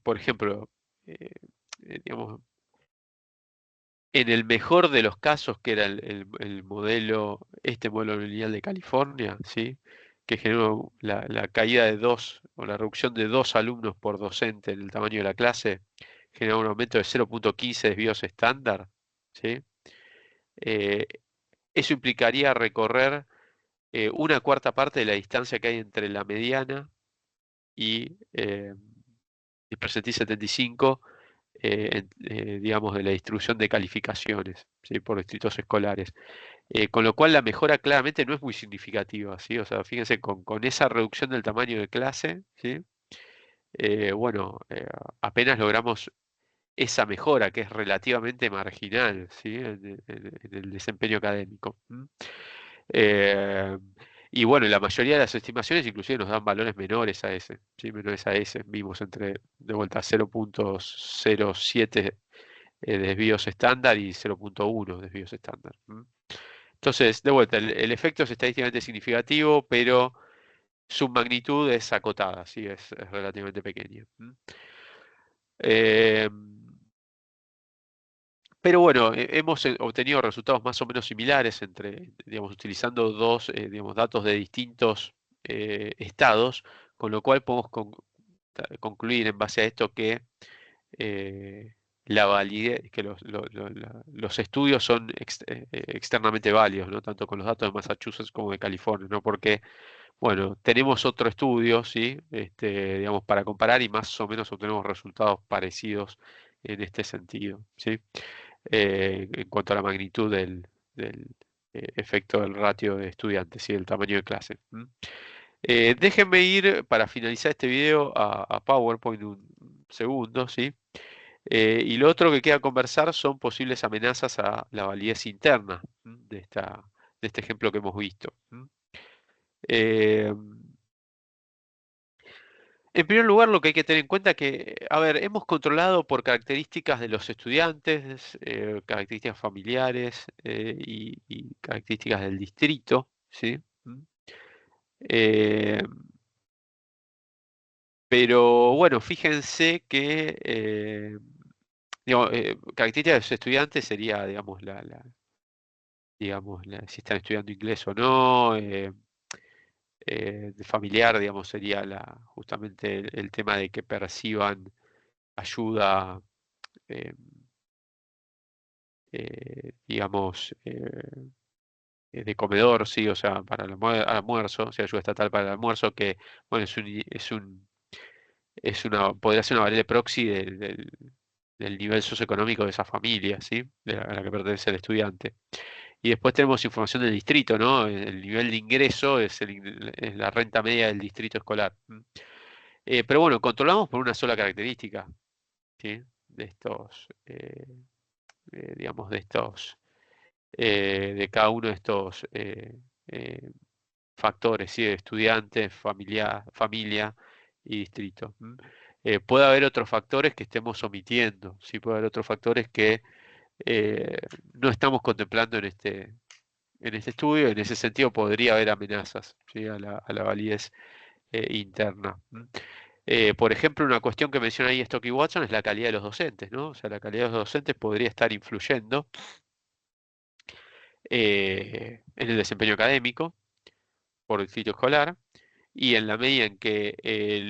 por ejemplo, eh, digamos, En el mejor de los casos, que era el modelo, este modelo lineal de California, ¿sí? Que generó la caída de dos, o la reducción de dos alumnos por docente en el tamaño de la clase, generó un aumento de 0,15 desvíos estándar, ¿sí? Eh, Eso implicaría recorrer una cuarta parte de la distancia que hay entre la mediana y el percentil 75, digamos, de la distribución de calificaciones, ¿sí? Por distritos escolares. Con lo cual la mejora claramente no es muy significativa, ¿sí? O sea, fíjense, con esa reducción del tamaño de clase, ¿sí? Bueno, apenas logramos esa mejora que es relativamente marginal, ¿sí? En el desempeño académico. Eh, y bueno, la mayoría de las estimaciones inclusive nos dan valores menores a ese, ¿sí? Menores a ese. Vimos entre, de vuelta, 0,07 desvíos estándar y 0,1 desvíos estándar. Entonces, de vuelta, el efecto es estadísticamente significativo, pero su magnitud es acotada, ¿sí? Es relativamente pequeña. Eh, pero bueno, hemos obtenido resultados más o menos similares entre, digamos, utilizando dos, digamos, datos de distintos estados, con lo cual podemos concluir en base a esto que la validez, que los estudios son externamente válidos, ¿no? Tanto con los datos de Massachusetts como de California, ¿no? Porque, bueno, tenemos otro estudio, ¿sí? Digamos, para comparar y más o menos obtenemos resultados parecidos en este sentido, ¿sí? En cuanto a la magnitud del efecto del ratio de estudiantes, ¿sí? El tamaño de clase. Déjenme ir para finalizar este video a PowerPoint un segundo, ¿sí? Y lo otro que queda conversar son posibles amenazas a la validez interna de este ejemplo que hemos visto. Eh, en primer lugar, lo que hay que tener en cuenta es que, a ver, hemos controlado por características de los estudiantes, características familiares y características del distrito, ¿sí? Eh, pero bueno, fíjense que, digamos, características de los estudiantes sería, digamos, si están estudiando inglés o no, de familiar, digamos, sería justamente el tema de que perciban ayuda, eh, digamos, de comedor, sí, o sea, para el almuerzo, o sea, ayuda estatal para el almuerzo, que, bueno, podría ser una variable proxy del nivel socioeconómico de esa familia, ¿sí? A la que pertenece el estudiante. Y después tenemos información del distrito, ¿no? El nivel de ingreso es la renta media del distrito escolar. Pero bueno, controlamos por una sola característica, ¿sí? De estos, digamos, de cada uno de estos eh, factores, ¿sí? Estudiante, familia y distrito. Puede haber otros factores que estemos omitiendo, ¿sí? Puede haber otros factores que eh, no estamos contemplando en este estudio. En ese sentido podría haber amenazas, ¿sí? A la validez interna. Por ejemplo, una cuestión que menciona ahí Stock y Watson es la calidad de los docentes, ¿no? O sea, la calidad de los docentes podría estar influyendo en el desempeño académico por el sitio escolar, y en la medida en que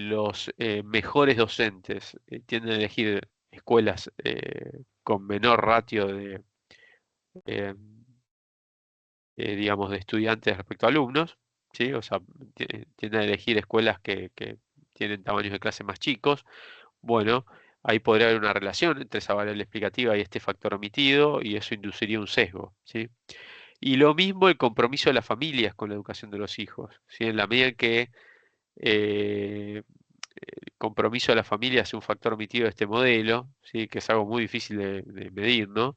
los mejores docentes tienden a elegir escuelas con menor ratio eh, digamos, de estudiantes respecto a alumnos, ¿sí? O sea, tienden a elegir escuelas que tienen tamaños de clase más chicos. Bueno, ahí podría haber una relación entre esa variable explicativa y este factor omitido, y eso induciría un sesgo, ¿sí? Y lo mismo el compromiso de las familias con la educación de los hijos, ¿sí? En la medida en que el compromiso de la familia es un factor omitido de este modelo, ¿sí? Que es algo muy difícil de medir, ¿no?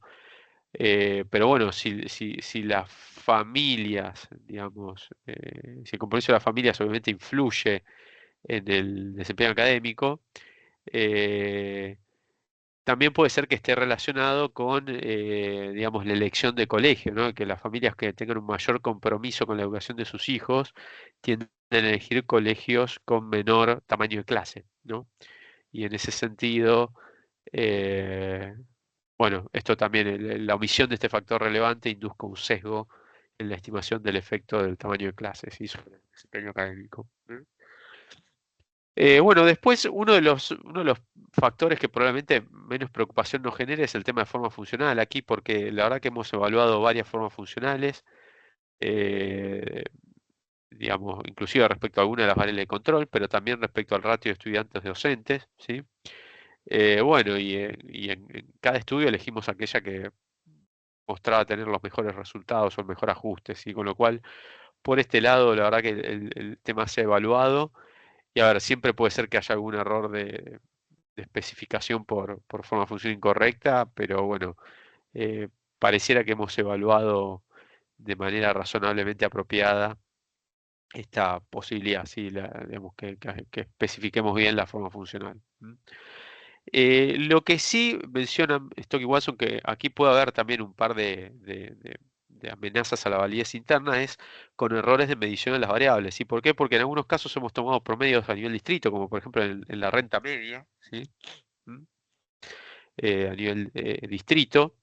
Pero bueno, si las familias, digamos, si el compromiso de las familias obviamente influye en el desempeño académico, eh, también puede ser que esté relacionado con, digamos, la elección de colegio, ¿no? Que las familias que tengan un mayor compromiso con la educación de sus hijos tienden a elegir colegios con menor tamaño de clase, ¿no? Y en ese sentido, eh, bueno, esto también, la omisión de este factor relevante induzca un sesgo en la estimación del efecto del tamaño de clase, ¿sí? Sobre el desempeño académico. Bueno, después uno de los factores que probablemente menos preocupación nos genere es el tema de forma funcional aquí, porque la verdad que hemos evaluado varias formas funcionales, eh, digamos, inclusive respecto a algunas de las variables de control, pero también respecto al ratio de estudiantes de docentes, ¿sí? Bueno, y en cada estudio elegimos aquella que mostraba tener los mejores resultados o el mejor ajuste, ¿sí? Con lo cual, por este lado, la verdad que el tema se ha evaluado y a ver, siempre puede ser que haya algún error de especificación por forma de función incorrecta, pero bueno, pareciera que hemos evaluado de manera razonablemente apropiada esta posibilidad, ¿sí? Digamos, que especifiquemos bien la forma funcional. Lo que sí menciona Stock y Watson, que aquí puede haber también un par de amenazas a la validez interna, es con errores de medición de las variables. ¿Sí? ¿Por qué? Porque en algunos casos hemos tomado promedios a nivel distrito, como por ejemplo en la renta media, ¿sí? ¿Mm? A nivel distrito.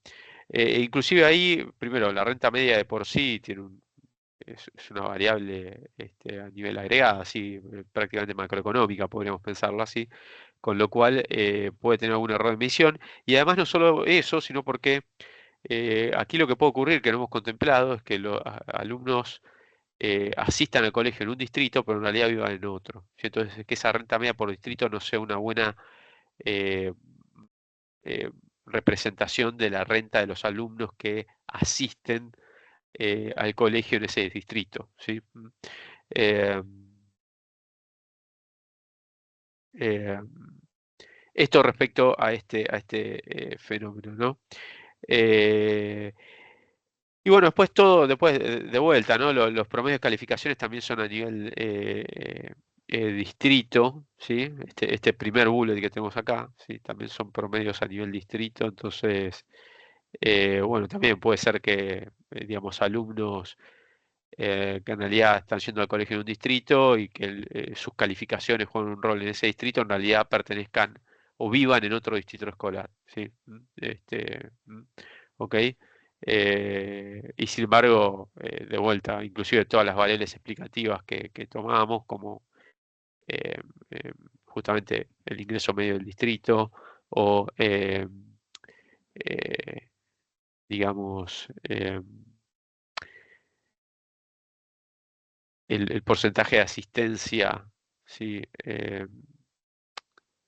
Inclusive ahí, primero, la renta media de por sí es una variable a nivel agregada, así, prácticamente macroeconómica, podríamos pensarlo así, con lo cual puede tener algún error de medición. Y además no solo eso, sino porque aquí lo que puede ocurrir, que no hemos contemplado, es que los alumnos asistan al colegio en un distrito, pero en realidad vivan en otro. ¿Sí? Entonces, que esa renta media por distrito no sea una buena eh, eh, representación de la renta de los alumnos que asisten al colegio en ese distrito. ¿Sí? Eh, eh, Esto respecto a este fenómeno, ¿no? Eh, y bueno, después todo, después de vuelta, ¿no? Los promedios de calificaciones también son a nivel distrito, ¿sí? Este primer bullet que tenemos acá, ¿sí? También son promedios a nivel distrito, entonces, bueno, también puede ser que, digamos, alumnos que en realidad están yendo al colegio en un distrito y que sus calificaciones juegan un rol en ese distrito, en realidad pertenezcan o vivan en otro distrito escolar, ¿sí? ¿Ok? Y sin embargo, de vuelta, inclusive todas las variables explicativas que tomamos, como eh, eh, justamente el ingreso medio del distrito o, eh, digamos, el porcentaje de asistencia, ¿sí?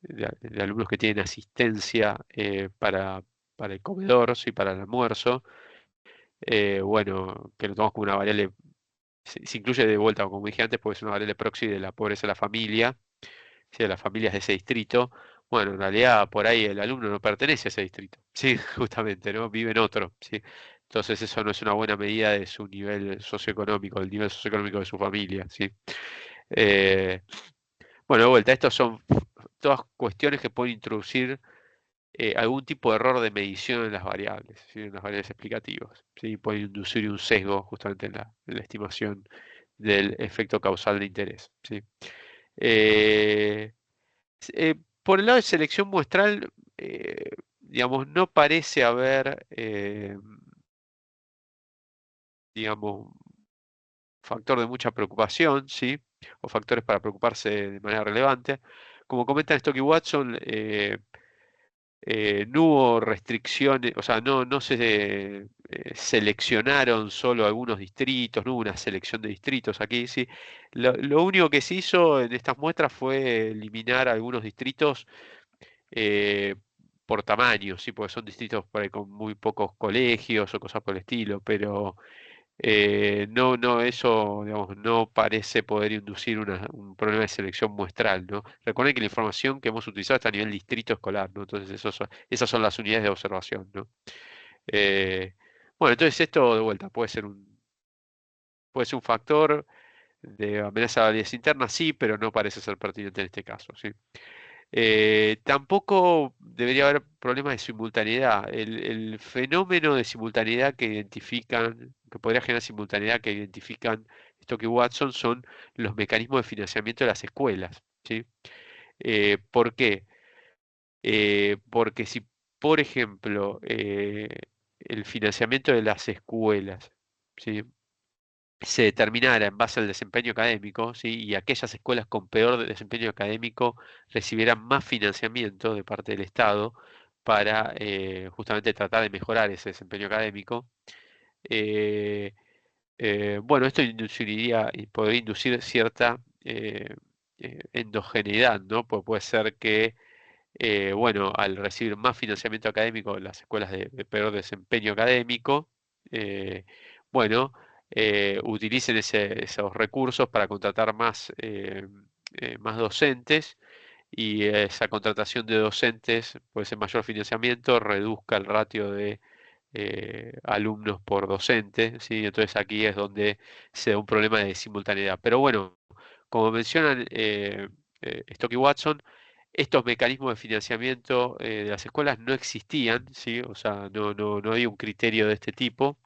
De alumnos que tienen asistencia para el comedor, ¿sí? Para el almuerzo, bueno, que lo tomamos como una variable, se incluye de vuelta, como dije antes, porque es una variable proxy de la pobreza de la familia, ¿sí? De las familias de ese distrito. Bueno, en realidad por ahí el alumno no pertenece a ese distrito, sí, justamente, ¿no? Vive en otro, ¿sí? Entonces eso no es una buena medida de su nivel socioeconómico, del nivel socioeconómico de su familia, ¿sí? Eh, bueno, de vuelta, estas son todas cuestiones que pueden introducir algún tipo de error de medición en las variables, ¿sí? En las variables explicativas, ¿sí? Pueden inducir un sesgo justamente en la estimación del efecto causal de interés, ¿sí? Eh, por el lado de selección muestral, digamos, no parece haber, digamos, factor de mucha preocupación, ¿sí? O factores para preocuparse de manera relevante. Como comenta Stock y Watson, no hubo restricciones, o sea, no se seleccionaron solo algunos distritos, no hubo una selección de distritos aquí, sí. Lo único que se hizo en estas muestras fue eliminar algunos distritos eh, por tamaño, sí, porque son distritos por ahí con muy pocos colegios o cosas por el estilo, pero no, eso, digamos, no parece poder inducir un problema de selección muestral, ¿no? Recuerden que la información que hemos utilizado está a nivel distrito escolar, ¿no? Entonces, esas son las unidades de observación, ¿no? Eh, bueno, entonces esto de vuelta puede ser un factor de amenaza de validez interna, sí, pero no parece ser pertinente en este caso, ¿sí? Tampoco debería haber problemas de simultaneidad. El fenómeno de simultaneidad que podría generar simultaneidad que identifican Stock y Watson son los mecanismos de financiamiento de las escuelas, ¿sí? ¿Por qué? Porque si por ejemplo, el financiamiento de las escuelas, ¿sí? Se determinara en base al desempeño académico, ¿sí? Y aquellas escuelas con peor desempeño académico recibieran más financiamiento de parte del Estado para justamente tratar de mejorar ese desempeño académico. Eh, bueno, esto induciría y podría inducir cierta endogeneidad, ¿no? Pues puede ser que bueno, al recibir más financiamiento académico, las escuelas de peor desempeño académico, eh, bueno, utilicen esos recursos para contratar más docentes y esa contratación de docentes, pues en mayor financiamiento, reduzca el ratio de alumnos por docente, ¿sí? Entonces aquí es donde se da un problema de simultaneidad. Pero bueno, como mencionan Stock y Watson, estos mecanismos de financiamiento de las escuelas no existían, ¿sí? O sea, no había un criterio de este tipo.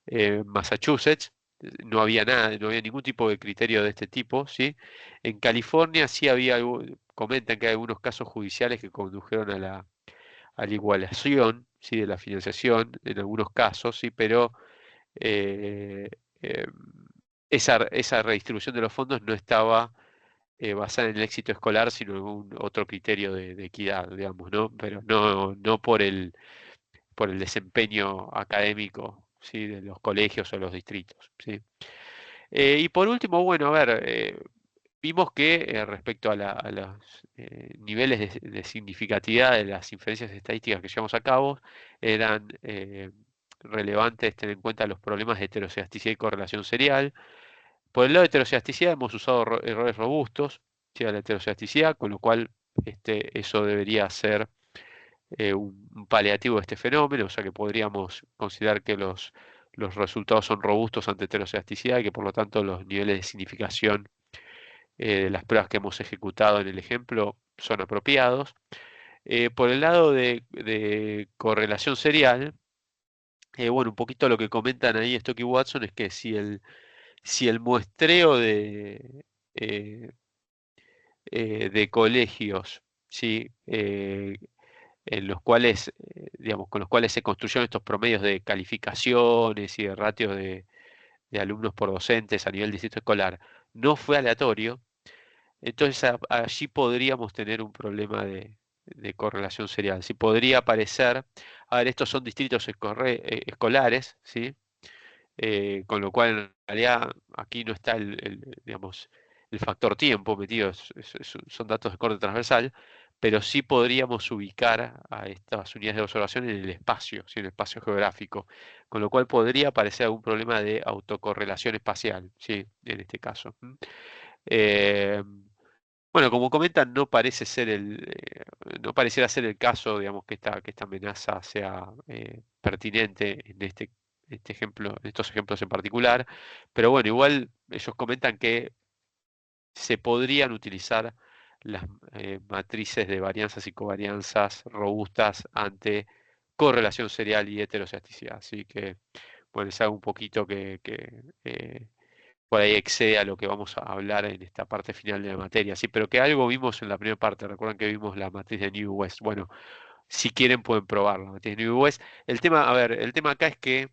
En Massachusetts no había nada, no había ningún tipo de criterio de este tipo, ¿sí? En California sí había, comentan que hay algunos casos judiciales que condujeron a la igualación, ¿sí? De la financiación en algunos casos, ¿sí? Pero eh, eh, esa redistribución de los fondos no estaba basada en el éxito escolar, sino en otro criterio de equidad, digamos, ¿no? Pero no por el desempeño académico, ¿sí? De los colegios o los distritos, ¿sí? Y por último, bueno, a ver, vimos que respecto a los niveles de significatividad de las inferencias estadísticas que llevamos a cabo, eran relevantes tener en cuenta los problemas de heterocedasticidad y correlación serial. Por el lado de heterocedasticidad hemos usado errores robustos, ¿sí? A la heterocedasticidad, con lo cual eso debería ser un paliativo de este fenómeno, o sea que podríamos considerar que los resultados son robustos ante heterocedasticidad y que por lo tanto los niveles de significación de las pruebas que hemos ejecutado en el ejemplo son apropiados. Por el lado de correlación serial, bueno, un poquito lo que comentan ahí Stock y Watson es que si el muestreo de colegios, ¿sí? En los cuales, digamos, con los cuales se construyeron estos promedios de calificaciones y de ratios de alumnos por docentes a nivel distrito escolar, no fue aleatorio, entonces allí podríamos tener un problema de correlación serial. Si podría aparecer, a ver, estos son distritos escolares, ¿sí? Con lo cual en realidad aquí no está digamos, el factor tiempo metido, son datos de corte transversal, pero sí podríamos ubicar a estas unidades de observación en el espacio, ¿sí? En el espacio geográfico, con lo cual podría aparecer algún problema de autocorrelación espacial, ¿sí? En este caso. Eh, bueno, como comentan, no pareciera ser el caso, digamos, que esta amenaza sea pertinente en este ejemplo, en estos ejemplos en particular. Pero bueno, igual ellos comentan que se podrían utilizar las matrices de varianzas y covarianzas robustas ante correlación serial y heterocedasticidad. Así que, bueno, es algo un poquito que por ahí excede a lo que vamos a hablar en esta parte final de la materia, sí, pero que algo vimos en la primera parte, recuerdan que vimos la matriz de New West. Bueno, si quieren pueden probar la matriz de New West. El tema, a ver, el tema acá es que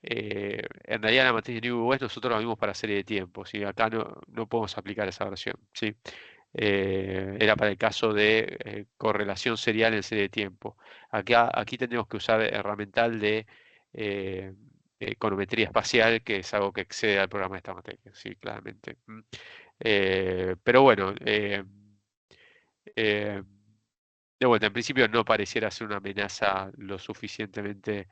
en realidad la matriz de New West nosotros la vimos para serie de tiempo, ¿sí? Acá no podemos aplicar esa versión, ¿sí? Era para el caso de correlación serial en serie de tiempo. Aquí tendríamos que usar herramental de eh, econometría espacial, que es algo que excede al programa de esta materia, sí, claramente. Pero bueno, eh, de vuelta, en principio no pareciera ser una amenaza lo suficientemente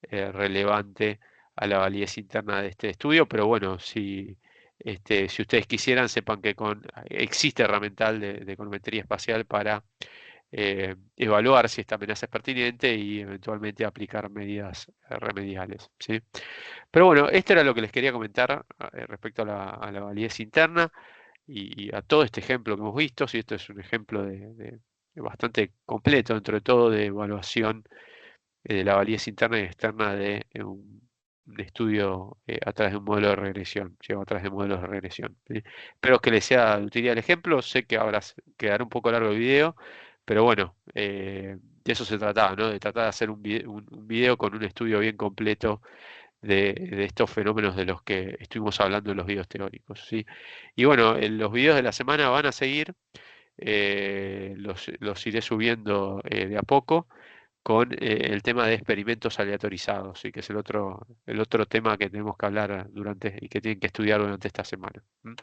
relevante a la validez interna de este estudio, pero bueno, si ustedes quisieran, sepan que existe herramental de econometría espacial para evaluar si esta amenaza es pertinente y eventualmente aplicar medidas remediales, ¿sí? Pero bueno, esto era lo que les quería comentar respecto a la validez interna y a todo este ejemplo que hemos visto. Si esto es un ejemplo de bastante completo, dentro de todo, de evaluación de la validez interna y externa de un estudio a través de un modelo de regresión, lleva a través de modelos de regresión. ¿Sí? Espero que les sea de utilidad el ejemplo. Sé que ahora quedará un poco largo el video, pero bueno, de eso se trataba, ¿no? De tratar de hacer un video con un estudio bien completo de estos fenómenos de los que estuvimos hablando en los videos teóricos, ¿sí? Y bueno, los videos de la semana van a seguir, los iré subiendo de a poco con el tema de experimentos aleatorizados, ¿sí? Que es el otro tema que tenemos que hablar durante y que tienen que estudiar durante esta semana. ¿M?